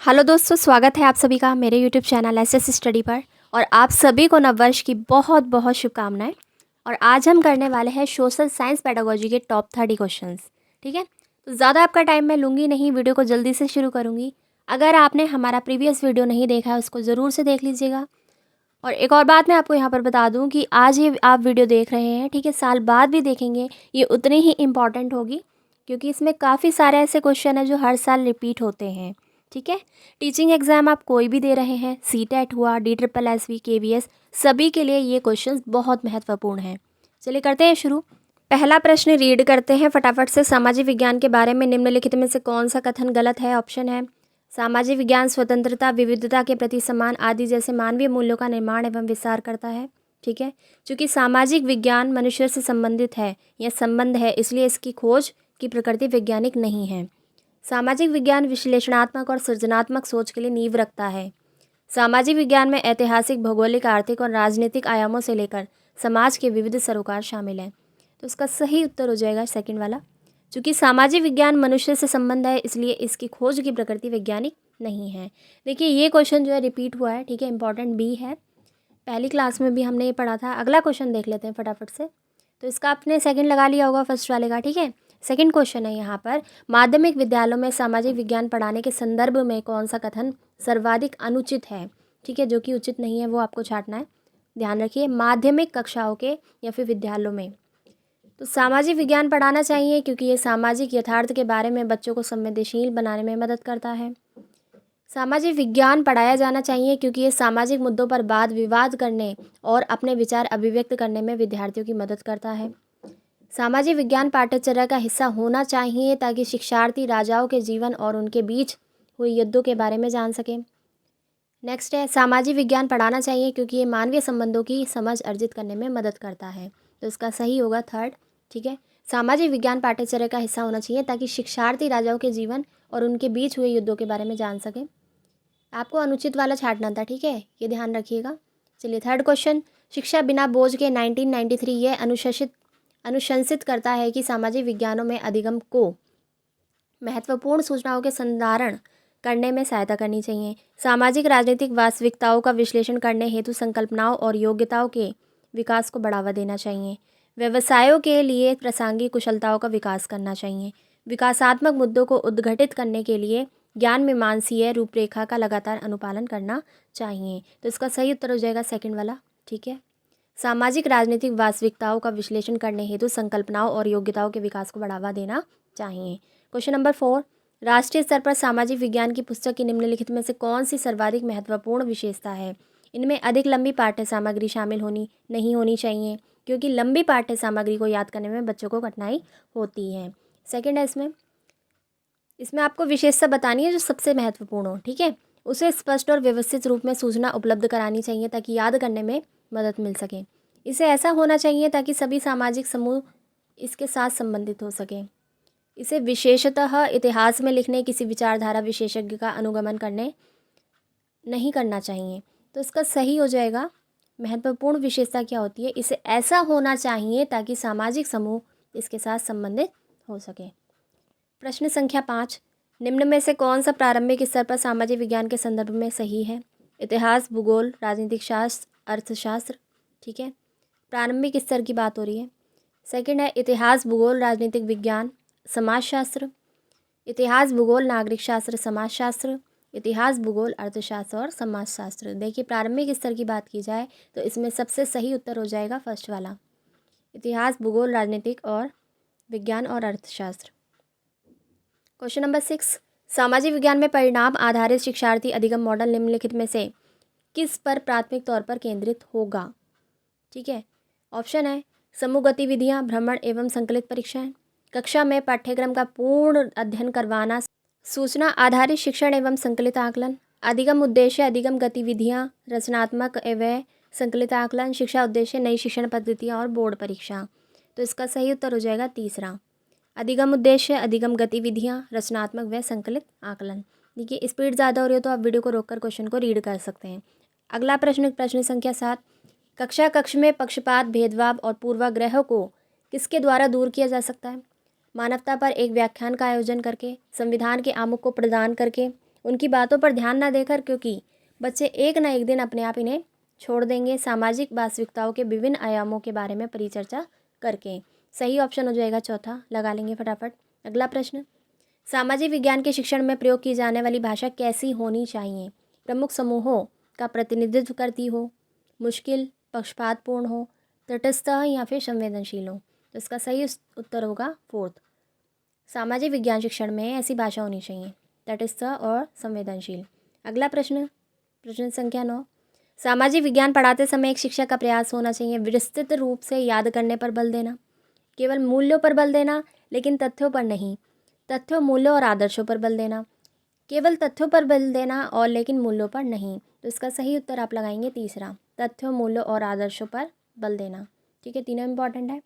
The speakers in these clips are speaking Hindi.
हेलो दोस्तों, स्वागत है आप सभी का मेरे यूट्यूब चैनल एसएस स्टडी पर। और आप सभी को नववर्ष की बहुत बहुत शुभकामनाएं। और आज हम करने वाले हैं सोशल साइंस पेडागोजी के टॉप 30 क्वेश्चंस। ठीक है, तो ज़्यादा आपका टाइम मैं लूँगी नहीं, वीडियो को जल्दी से शुरू करूँगी। अगर आपने हमारा प्रीवियस वीडियो नहीं देखा है उसको ज़रूर से देख लीजिएगा। और एक और बात मैं आपको यहाँ पर बता दूँ कि आज ये आप वीडियो देख रहे हैं, ठीक है, साल बाद भी देखेंगे ये उतनी ही इम्पॉर्टेंट होगी, क्योंकि इसमें काफ़ी सारे ऐसे क्वेश्चन हैं जो हर साल रिपीट होते हैं। ठीक है, टीचिंग एग्ज़ाम आप कोई भी दे रहे हैं, सीटेट हुआ, DSSS, KVS, सभी के लिए ये क्वेश्चंस बहुत महत्वपूर्ण हैं। चलिए करते हैं शुरू। पहला प्रश्न रीड करते हैं फटाफट से। सामाजिक विज्ञान के बारे में निम्नलिखित में से कौन सा कथन गलत है? ऑप्शन है सामाजिक विज्ञान स्वतंत्रता, विविधता के प्रति सम्मान आदि जैसे मानवीय मूल्यों का निर्माण एवं विस्तार करता है। ठीक है, चूँकि सामाजिक विज्ञान मनुष्य से संबंधित है या संबंध है, इसलिए इसकी खोज की प्रकृति वैज्ञानिक नहीं है। सामाजिक विज्ञान विश्लेषणात्मक और सृजनात्मक सोच के लिए नींव रखता है। सामाजिक विज्ञान में ऐतिहासिक, भौगोलिक, आर्थिक और राजनीतिक आयामों से लेकर समाज के विविध सरोकार शामिल हैं। तो इसका सही उत्तर हो जाएगा सेकंड वाला। चूँकि सामाजिक विज्ञान मनुष्य से संबंध है, इसलिए इसकी खोज की प्रकृति वैज्ञानिक नहीं है। देखिए ये क्वेश्चन जो है रिपीट हुआ है, ठीक है, इंपॉर्टेंट भी है, पहली क्लास में भी हमने ये पढ़ा था। अगला क्वेश्चन देख लेते हैं फटाफट से। तो इसका आपने सेकंड लगा लिया होगा फर्स्ट वाले का। ठीक है, सेकंड क्वेश्चन है यहाँ पर, माध्यमिक विद्यालयों में सामाजिक विज्ञान पढ़ाने के संदर्भ में कौन सा कथन सर्वाधिक अनुचित है? ठीक है, जो कि उचित नहीं है वो आपको छांटना है। ध्यान रखिए, माध्यमिक कक्षाओं के या फिर विद्यालयों में तो सामाजिक विज्ञान पढ़ाना चाहिए, क्योंकि ये सामाजिक यथार्थ के बारे में बच्चों को संवेदनशील बनाने में मदद करता है। सामाजिक विज्ञान पढ़ाया जाना चाहिए, क्योंकि ये सामाजिक मुद्दों पर वाद विवाद करने और अपने विचार अभिव्यक्त करने में विद्यार्थियों की मदद करता है। सामाजिक विज्ञान पाठ्यचर्या का हिस्सा होना चाहिए, ताकि शिक्षार्थी राजाओं के जीवन और उनके बीच हुए युद्धों के बारे में जान सकें। नेक्स्ट है, सामाजिक विज्ञान पढ़ाना चाहिए क्योंकि ये मानवीय संबंधों की समझ अर्जित करने में मदद करता है। तो इसका सही होगा थर्ड। ठीक है, सामाजिक विज्ञान पाठ्यचर्या का हिस्सा होना चाहिए ताकि शिक्षार्थी राजाओं के जीवन और उनके बीच हुए युद्धों के बारे में जान सकें। आपको अनुचित वाला छांटना था, ठीक है, ये ध्यान रखिएगा। चलिए थर्ड क्वेश्चन, शिक्षा बिना बोझ के 1993 ये अनुशंसित करता है कि सामाजिक विज्ञानों में अधिगम को महत्वपूर्ण सूचनाओं के संधारण करने में सहायता करनी चाहिए। सामाजिक राजनीतिक वास्तविकताओं का विश्लेषण करने हेतु संकल्पनाओं और योग्यताओं के विकास को बढ़ावा देना चाहिए। व्यवसायों के लिए प्रासंगिक कुशलताओं का विकास करना चाहिए। विकासात्मक मुद्दों को उद्घटित करने के लिए ज्ञान मीमांसीय रूपरेखा का लगातार अनुपालन करना चाहिए। तो इसका सही उत्तर हो जाएगा सेकंड वाला। ठीक है, सामाजिक राजनीतिक वास्तविकताओं का विश्लेषण करने हेतु संकल्पनाओं और योग्यताओं के विकास को बढ़ावा देना चाहिए। क्वेश्चन नंबर 4, राष्ट्रीय स्तर पर सामाजिक विज्ञान की पुस्तक की निम्नलिखित में से कौन सी सर्वाधिक महत्वपूर्ण विशेषता है? इनमें अधिक लंबी पाठ्य सामग्री शामिल नहीं होनी चाहिए, क्योंकि लंबी पाठ्य सामग्री को याद करने में बच्चों को कठिनाई होती है। सेकंड है, इसमें आपको विशेषता बतानी है जो सबसे महत्वपूर्ण हो। ठीक है, उसे स्पष्ट और व्यवस्थित रूप में सूचना उपलब्ध करानी चाहिए ताकि याद करने में मदद मिल सके। इसे ऐसा होना चाहिए ताकि सभी सामाजिक समूह इसके साथ संबंधित हो सके। इसे विशेषतः इतिहास में लिखने किसी विचारधारा विशेषज्ञ का अनुगमन करने नहीं करना चाहिए। तो इसका सही हो जाएगा, महत्वपूर्ण विशेषता क्या होती है, इसे ऐसा होना चाहिए ताकि सामाजिक समूह इसके साथ संबंधित हो सके। प्रश्न संख्या 5, निम्न में से कौन सा प्रारंभिक स्तर पर सामाजिक विज्ञान के संदर्भ में सही है? इतिहास, भूगोल, राजनीतिक शास्त्र, अर्थशास्त्र। ठीक है, प्रारंभिक स्तर की बात हो रही है। सेकंड है इतिहास, भूगोल, राजनीतिक विज्ञान, समाजशास्त्र। इतिहास, भूगोल, नागरिक शास्त्र, समाजशास्त्र। इतिहास, भूगोल, अर्थशास्त्र और समाजशास्त्र। देखिए प्रारंभिक स्तर की बात की जाए तो इसमें सबसे सही उत्तर हो जाएगा फर्स्ट वाला, इतिहास, भूगोल, राजनीतिक और विज्ञान और अर्थशास्त्र। क्वेश्चन नंबर 6, सामाजिक विज्ञान में परिणाम आधारित शिक्षार्थी अधिगम मॉडल निम्नलिखित में से किस पर प्राथमिक तौर पर केंद्रित होगा? ठीक है, ऑप्शन है समूह गतिविधियाँ, भ्रमण एवं संकलित परीक्षाएं, कक्षा में पाठ्यक्रम का पूर्ण अध्ययन करवाना, सूचना आधारित शिक्षण एवं संकलित आकलन, अधिगम उद्देश्य, अधिगम गतिविधियाँ, रचनात्मक एवं संकलित आकलन, शिक्षा उद्देश्य, नई शिक्षण पद्धतियाँ और बोर्ड परीक्षा। तो इसका सही उत्तर हो जाएगा तीसरा, अधिगम उद्देश्य, अधिगम गतिविधियाँ, रचनात्मक व संकलित आकलन। देखिए स्पीड ज़्यादा हो रही हो तो आप वीडियो को रोककर क्वेश्चन को रीड कर सकते हैं। अगला प्रश्न, प्रश्न संख्या 7, कक्ष में पक्षपात, भेदभाव और पूर्वाग्रह को किसके द्वारा दूर किया जा सकता है? मानवता पर एक व्याख्यान का आयोजन करके, संविधान के आमुख को प्रदान करके, उनकी बातों पर ध्यान ना देकर, क्योंकि बच्चे एक ना एक दिन अपने आप इन्हें छोड़ देंगे, सामाजिक वास्तविकताओं के विभिन्न आयामों के बारे में परिचर्चा करके। सही ऑप्शन हो जाएगा चौथा, लगा लेंगे फटाफट। अगला प्रश्न, सामाजिक विज्ञान के शिक्षण में प्रयोग की जाने वाली भाषा कैसी होनी चाहिए? प्रमुख समूहों का प्रतिनिधित्व करती हो, मुश्किल, पक्षपातपूर्ण हो, तटस्थ या फिर संवेदनशील हो। तो इसका सही उत्तर होगा फोर्थ। सामाजिक विज्ञान शिक्षण में ऐसी भाषा होनी चाहिए, तटस्थ और संवेदनशील। अगला प्रश्न, प्रश्न संख्या 9, सामाजिक विज्ञान पढ़ाते समय एक शिक्षक का प्रयास होना चाहिए विस्तृत रूप से याद करने पर बल देना, केवल मूल्यों पर बल देना लेकिन तथ्यों पर नहीं, तथ्यों, मूल्यों और आदर्शों पर बल देना, केवल तथ्यों पर बल देना और लेकिन मूल्यों पर नहीं। तो इसका सही उत्तर आप लगाएंगे तीसरा, तथ्यों, मूल्यों और आदर्शों पर बल देना। ठीक है, तीनों इंपॉर्टेंट है।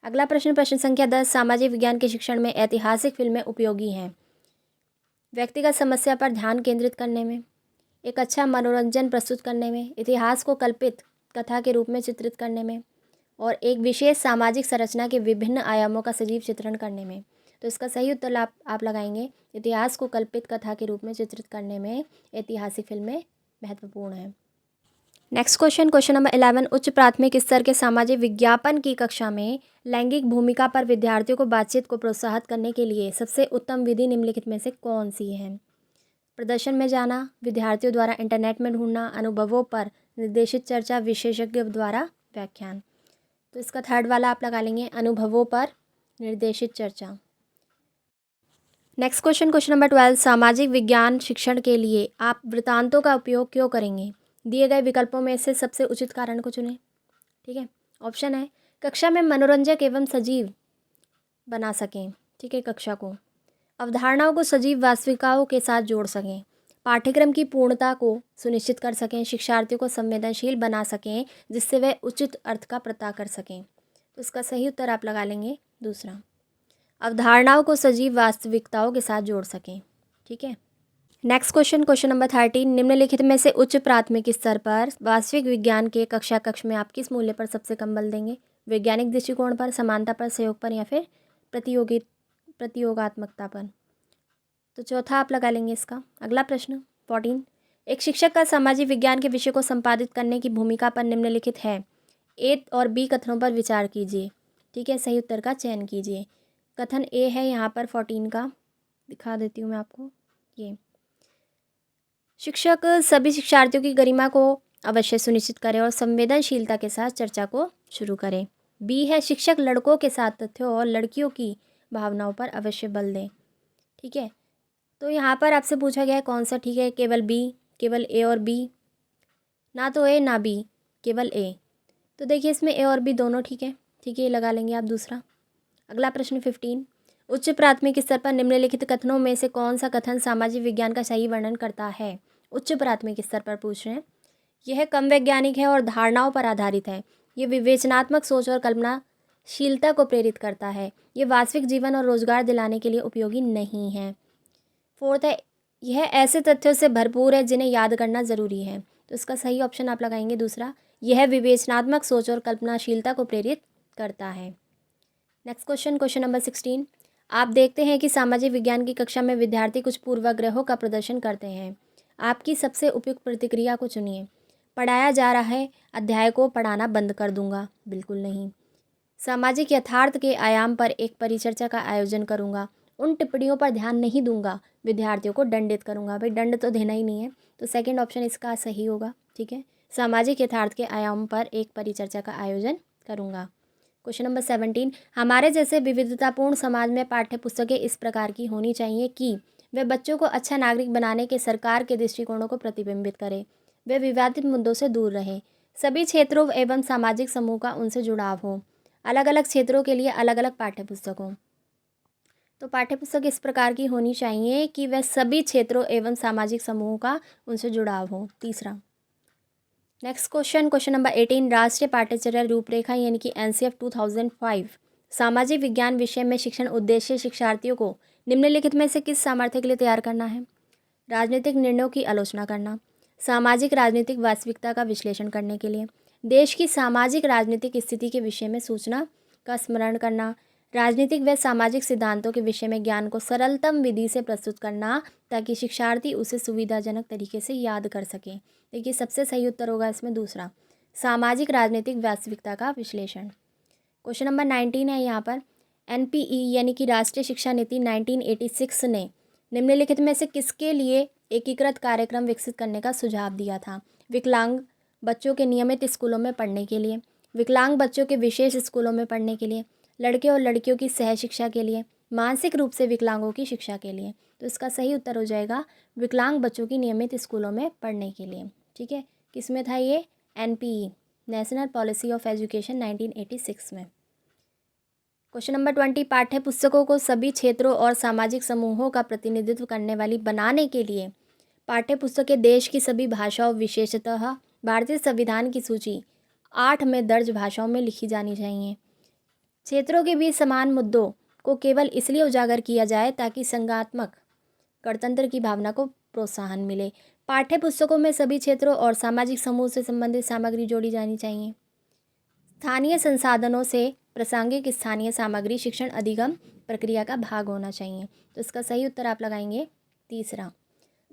अगला प्रश्न, प्रश्न संख्या 10, सामाजिक विज्ञान के शिक्षण में ऐतिहासिक फिल्में उपयोगी हैं व्यक्तिगत समस्या पर ध्यान केंद्रित करने में, एक अच्छा मनोरंजन प्रस्तुत करने में, इतिहास को कल्पित कथा के रूप में चित्रित करने में और एक विशेष सामाजिक संरचना के विभिन्न आयामों का सजीव चित्रण करने में। तो इसका सही उत्तर आप लगाएंगे इतिहास को कल्पित कथा के रूप में चित्रित करने में ऐतिहासिक फिल्में महत्वपूर्ण हैं। नेक्स्ट क्वेश्चन, क्वेश्चन नंबर 11, उच्च प्राथमिक स्तर के सामाजिक विज्ञापन की कक्षा में लैंगिक भूमिका पर विद्यार्थियों को बातचीत को प्रोत्साहित करने के लिए सबसे उत्तम विधि निम्नलिखित में से कौन सी है? प्रदर्शन में जाना, विद्यार्थियों द्वारा इंटरनेट में ढूंढना, अनुभवों पर निर्देशित चर्चा, विशेषज्ञ द्वारा व्याख्यान। तो इसका थर्ड वाला आप लगा लेंगे, अनुभवों पर निर्देशित चर्चा। नेक्स्ट क्वेश्चन, क्वेश्चन नंबर 12, सामाजिक विज्ञान शिक्षण के लिए आप वृत्तांतों का उपयोग क्यों करेंगे? दिए गए विकल्पों में से सबसे उचित कारण को चुनें। ठीक है, ऑप्शन है, कक्षा में मनोरंजक एवं सजीव बना सकें, ठीक है, कक्षा को अवधारणाओं को सजीव वास्तविकताओं के साथ जोड़ सकें, पाठ्यक्रम की पूर्णता को सुनिश्चित कर सकें, शिक्षार्थियों को संवेदनशील बना सकें जिससे वे उचित अर्थ का पता कर सकें। तो इसका सही उत्तर आप लगा लेंगे दूसरा, अवधारणाओं को सजीव वास्तविकताओं के साथ जोड़ सकें। ठीक है, नेक्स्ट क्वेश्चन, क्वेश्चन नंबर 13, निम्नलिखित में से उच्च प्राथमिक स्तर पर वास्तविक विज्ञान के कक्ष में आप किस मूल्य पर सबसे कम बल देंगे? वैज्ञानिक दृष्टिकोण पर, समानता पर, सहयोग पर या फिर प्रतियोगात्मकता पर? तो चौथा आप लगा लेंगे इसका। अगला प्रश्न 14, एक शिक्षक का सामाजिक विज्ञान के विषय को संपादित करने की भूमिका पर निम्नलिखित है, ए और बी कथनों पर विचार कीजिए। ठीक है, सही उत्तर का चयन कीजिए। कथन ए है यहाँ पर 14 का, दिखा देती हूँ मैं आपको। ये शिक्षक सभी शिक्षार्थियों की गरिमा को अवश्य सुनिश्चित करें और संवेदनशीलता के साथ चर्चा को शुरू करें। बी है, शिक्षक लड़कों के साथ तथ्यों और लड़कियों की भावनाओं पर अवश्य बल दें। ठीक है, तो यहाँ पर आपसे पूछा गया है कौन सा ठीक है, केवल बी, केवल ए और बी, ना तो ए ना बी, केवल ए। तो देखिए इसमें ए और बी दोनों ठीक है। ठीक है, ये लगा लेंगे आप दूसरा। अगला प्रश्न 15, उच्च प्राथमिक स्तर पर निम्नलिखित कथनों में से कौन सा कथन सामाजिक विज्ञान का सही वर्णन करता है? उच्च प्राथमिक स्तर पर पूछ रहे हैं। यह कम वैज्ञानिक है और धारणाओं पर आधारित है। ये विवेचनात्मक सोच और कल्पनाशीलता को प्रेरित करता है। ये वास्तविक जीवन और रोजगार दिलाने के लिए उपयोगी नहीं है। फोर्थ है, यह ऐसे तथ्यों से भरपूर है जिन्हें याद करना ज़रूरी है। तो इसका सही ऑप्शन आप लगाएंगे दूसरा, यह विवेचनात्मक सोच और कल्पनाशीलता को प्रेरित करता है। नेक्स्ट क्वेश्चन, क्वेश्चन नंबर 16, आप देखते हैं कि सामाजिक विज्ञान की कक्षा में विद्यार्थी कुछ पूर्वाग्रहों का प्रदर्शन करते हैं। आपकी सबसे उपयुक्त प्रतिक्रिया को चुनिए। पढ़ाया जा रहा है, अध्याय को पढ़ाना बंद कर दूंगा, बिल्कुल नहीं। सामाजिक यथार्थ के आयाम पर एक परिचर्चा का आयोजन करूंगा, उन टिप्पणियों पर ध्यान नहीं दूंगा, विद्यार्थियों को दंडित करूंगा। भाई दंड तो देना ही नहीं है, तो सेकंड ऑप्शन इसका सही होगा। ठीक है, सामाजिक यथार्थ के आयाम पर एक परिचर्चा का आयोजन करूंगा। क्वेश्चन नंबर 17, हमारे जैसे विविधतापूर्ण समाज में पाठ्य पुस्तकें इस प्रकार की होनी चाहिए कि वे बच्चों को अच्छा नागरिक बनाने के सरकार के दृष्टिकोणों को प्रतिबिंबित करें, वे विवादित मुद्दों से दूर रहें, सभी क्षेत्रों एवं सामाजिक समूह का उनसे जुड़ाव हो, अलग अलग क्षेत्रों के लिए अलग अलग पाठ्य पुस्तक हों। तो पाठ्य पुस्तक इस प्रकार की होनी चाहिए कि वह सभी क्षेत्रों एवं सामाजिक समूहों का उनसे जुड़ाव हो। तीसरा। नेक्स्ट क्वेश्चन, क्वेश्चन नंबर 18, राष्ट्रीय पाठ्यचर्या रूपरेखा यानी कि NCF 2005 सामाजिक विज्ञान विषय में शिक्षण उद्देश्य शिक्षार्थियों को निम्नलिखित में से किस सामर्थ्य के लिए तैयार करना है? राजनीतिक निर्णयों की आलोचना करना, सामाजिक राजनीतिक वास्तविकता का विश्लेषण करने के लिए, देश की सामाजिक राजनीतिक स्थिति के विषय में सूचना का स्मरण करना, राजनीतिक व सामाजिक सिद्धांतों के विषय में ज्ञान को सरलतम विधि से प्रस्तुत करना ताकि शिक्षार्थी उसे सुविधाजनक तरीके से याद कर सकें। देखिए सबसे सही उत्तर होगा इसमें दूसरा, सामाजिक राजनीतिक वास्तविकता का विश्लेषण। क्वेश्चन नंबर 19 है यहाँ पर, NPE यानी कि राष्ट्रीय शिक्षा नीति 1986 ने निम्नलिखित में से किसके लिए एकीकृत कार्यक्रम विकसित करने का सुझाव दिया था? विकलांग बच्चों के नियमित स्कूलों में पढ़ने के लिए, विकलांग बच्चों के विशेष स्कूलों में पढ़ने के लिए, लड़के और लड़कियों की सह शिक्षा के लिए, मानसिक रूप से विकलांगों की शिक्षा के लिए। तो इसका सही उत्तर हो जाएगा विकलांग बच्चों की नियमित स्कूलों में पढ़ने के लिए। ठीक है, किसमें था ये? NPE, national policy of education 1986 में। क्वेश्चन नंबर 20, पाठ्य पुस्तकों को सभी क्षेत्रों और सामाजिक समूहों का प्रतिनिधित्व करने वाली बनाने के लिए पाठ्य पुस्तकें देश की सभी भाषाओं, विशेषतः भारतीय संविधान की सूची 8 में दर्ज भाषाओं में लिखी जानी चाहिए। क्षेत्रों के बीच समान मुद्दों को केवल इसलिए उजागर किया जाए ताकि संज्ञानात्मक गणतंत्र की भावना को प्रोत्साहन मिले। पाठ्य पुस्तकों में सभी क्षेत्रों और सामाजिक समूह से संबंधित सामग्री जोड़ी जानी चाहिए। स्थानीय संसाधनों से प्रासंगिक स्थानीय सामग्री शिक्षण अधिगम प्रक्रिया का भाग होना चाहिए। तो इसका सही उत्तर आप लगाएंगे तीसरा,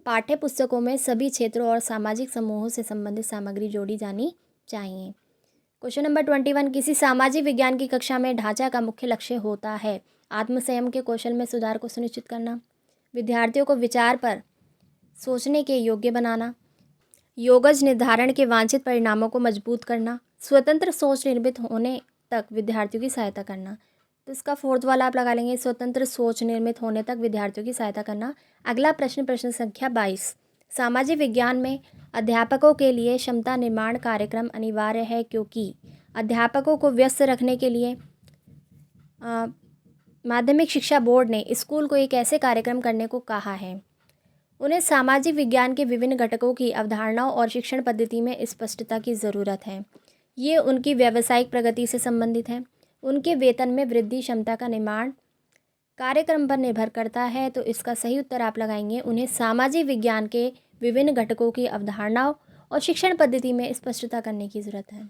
पाठ्य पुस्तकों में सभी क्षेत्रों और सामाजिक समूहों से संबंधित सामग्री जोड़ी जानी चाहिए। क्वेश्चन नंबर 21, किसी सामाजिक विज्ञान की कक्षा में ढांचा का मुख्य लक्ष्य होता है आत्मसंयम के कौशल में सुधार को सुनिश्चित करना, विद्यार्थियों को विचार पर सोचने के योग्य बनाना, योगज निर्धारण के वांछित परिणामों को मजबूत करना, स्वतंत्र सोच निर्मित होने तक विद्यार्थियों की सहायता करना। तो इसका फोर्थ वाला आप लगा लेंगे, स्वतंत्र सोच निर्मित होने तक विद्यार्थियों की सहायता करना। अगला प्रश्न, प्रश्न संख्या 22, सामाजिक विज्ञान में अध्यापकों के लिए क्षमता निर्माण कार्यक्रम अनिवार्य है क्योंकि अध्यापकों को व्यस्त रखने के लिए माध्यमिक शिक्षा बोर्ड ने स्कूल को एक ऐसे कार्यक्रम करने को कहा है। उन्हें सामाजिक विज्ञान के विभिन्न घटकों की अवधारणाओं और शिक्षण पद्धति में स्पष्टता की ज़रूरत है। ये उनकी व्यावसायिक प्रगति से संबंधित है। उनके वेतन में वृद्धि क्षमता का निर्माण कार्यक्रम पर निर्भर करता है। तो इसका सही उत्तर आप लगाएंगे, उन्हें सामाजिक विज्ञान के विभिन्न घटकों की अवधारणाओं और शिक्षण पद्धति में स्पष्टता करने की ज़रूरत है।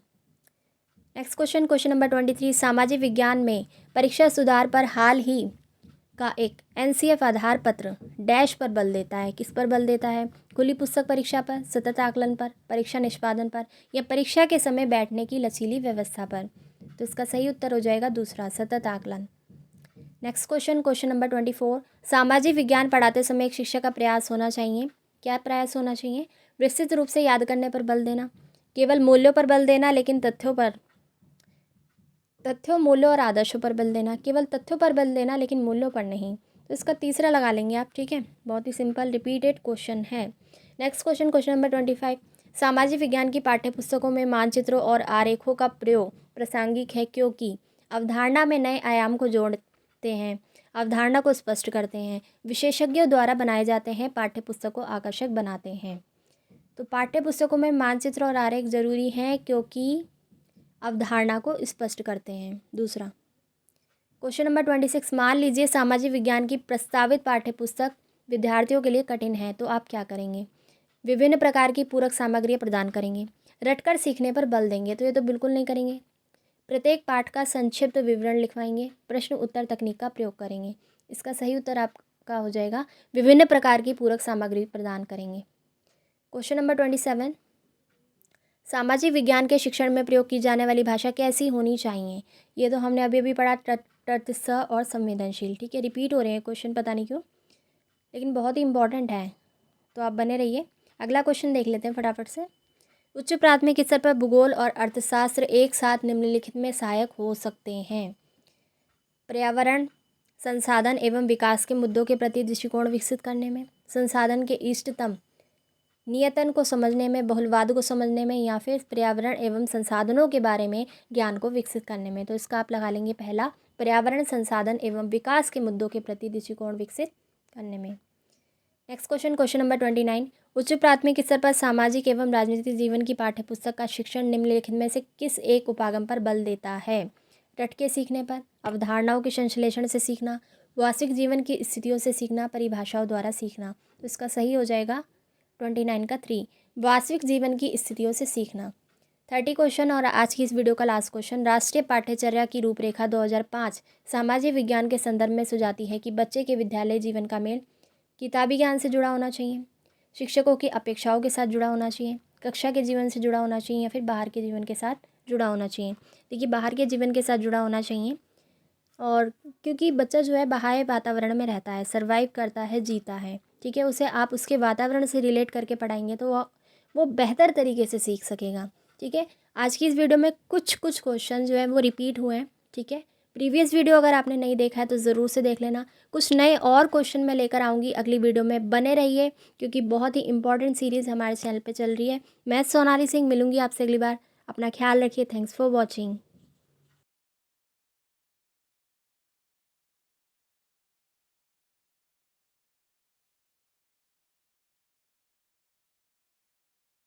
नेक्स्ट क्वेश्चन, क्वेश्चन नंबर 23, सामाजिक विज्ञान में परीक्षा सुधार पर हाल ही का एक NCF आधार पत्र डैश पर बल देता है। किस पर बल देता है? खुली पुस्तक परीक्षा पर, सतत आकलन पर, परीक्षा निष्पादन पर, या परीक्षा के समय बैठने की लचीली व्यवस्था पर। तो इसका सही उत्तर हो जाएगा दूसरा, सतत आकलन। नेक्स्ट क्वेश्चन, क्वेश्चन नंबर 24, सामाजिक विज्ञान पढ़ाते समय एक शिक्षक का प्रयास होना चाहिए। क्या प्रयास होना चाहिए? विस्तृत रूप से याद करने पर बल देना, केवल मूल्यों पर बल देना लेकिन तथ्यों, मूल्यों और आदर्शों पर बल देना, केवल तथ्यों पर बल देना लेकिन मूल्यों पर नहीं। तो इसका तीसरा लगा लेंगे आप। ठीक है, बहुत ही सिंपल रिपीटेड क्वेश्चन है। नेक्स्ट क्वेश्चन, क्वेश्चन नंबर 25, सामाजिक विज्ञान की पाठ्यपुस्तकों में मानचित्रों और आरेखों का प्रयोग प्रासंगिक है क्योंकि अवधारणा में नए आयाम को जोड़ते हैं, अवधारणा को स्पष्ट करते हैं, विशेषज्ञों द्वारा बनाए जाते हैं, पाठ्यपुस्तक को आकर्षक बनाते हैं। तो पाठ्यपुस्तकों में मानचित्र और आरेख जरूरी हैं क्योंकि अवधारणा को स्पष्ट करते हैं। दूसरा क्वेश्चन नंबर 26, मान लीजिए सामाजिक विज्ञान की प्रस्तावित पाठ्यपुस्तक विद्यार्थियों के लिए कठिन है, तो आप क्या करेंगे? विभिन्न प्रकार की पूरक सामग्रियाँ प्रदान करेंगे, रटकर सीखने पर बल देंगे, तो ये तो बिल्कुल नहीं करेंगे। प्रत्येक पाठ का संक्षिप्त विवरण लिखवाएंगे, प्रश्न उत्तर तकनीक का प्रयोग करेंगे। इसका सही उत्तर आपका हो जाएगा विभिन्न प्रकार की पूरक सामग्री प्रदान करेंगे। क्वेश्चन नंबर 27, सामाजिक विज्ञान के शिक्षण में प्रयोग की जाने वाली भाषा कैसी होनी चाहिए? ये तो हमने अभी पढ़ा, तटस्थ और संवेदनशील। ठीक है, रिपीट हो रहे हैं क्वेश्चन, पता नहीं क्यों, लेकिन बहुत ही इंपॉर्टेंट है, तो आप बने रहिए। अगला क्वेश्चन देख लेते हैं फटाफट से। उच्च प्राथमिक स्तर पर भूगोल और अर्थशास्त्र एक साथ निम्नलिखित में सहायक हो सकते हैं। पर्यावरण, संसाधन एवं विकास के मुद्दों के प्रति दृष्टिकोण विकसित करने में, संसाधन के इष्टतम नियतन को समझने में, बहुलवाद को समझने में, या फिर पर्यावरण एवं संसाधनों के बारे में ज्ञान को विकसित करने में। तो इसका आप लगा लेंगे पहला, पर्यावरण, संसाधन एवं विकास के मुद्दों के प्रति दृष्टिकोण विकसित करने में। नेक्स्ट क्वेश्चन, क्वेश्चन नंबर 29, उच्च प्राथमिक स्तर पर सामाजिक एवं राजनीतिक जीवन की पाठ्यपुस्तक का शिक्षण निम्नलिखित में से किस एक उपागम पर बल देता है? रट के सीखने पर, अवधारणाओं के संश्लेषण से सीखना, वास्तविक जीवन की स्थितियों से सीखना, परिभाषाओं द्वारा सीखना। तो इसका सही हो जाएगा 29 का 3, वास्तविक जीवन की स्थितियों से सीखना। 30 क्वेश्चन और आज की इस वीडियो का लास्ट क्वेश्चन। राष्ट्रीय पाठ्यचर्या की रूपरेखा 2005 सामाजिक विज्ञान के संदर्भ में सुझाती है कि बच्चे के विद्यालय जीवन का मेल किताबी ज्ञान से जुड़ा होना चाहिए, शिक्षकों की अपेक्षाओं के साथ जुड़ा होना चाहिए, कक्षा के जीवन से जुड़ा होना चाहिए, या फिर बाहर के जीवन के साथ जुड़ा होना चाहिए। देखिए, बाहर के जीवन के साथ जुड़ा होना चाहिए, और क्योंकि बच्चा जो है बाह्य वातावरण में रहता है, सर्वाइव करता है, जीता है, ठीक है। उसे आप उसके वातावरण से रिलेट करके पढ़ाएंगे तो वो बेहतर तरीके से सीख सकेगा, ठीक है। आज की इस वीडियो में कुछ क्वेश्चन जो है वो रिपीट हुए हैं, ठीक है। प्रीवियस वीडियो अगर आपने नहीं देखा है तो ज़रूर से देख लेना। कुछ नए और क्वेश्चन मैं लेकर आऊँगी अगली वीडियो में, बने रहिए क्योंकि बहुत ही इंपॉर्टेंट सीरीज़ हमारे चैनल पे चल रही है। मैं सोनाली सिंह मिलूँगी आपसे अगली बार। अपना ख्याल रखिए। Thanks for watching.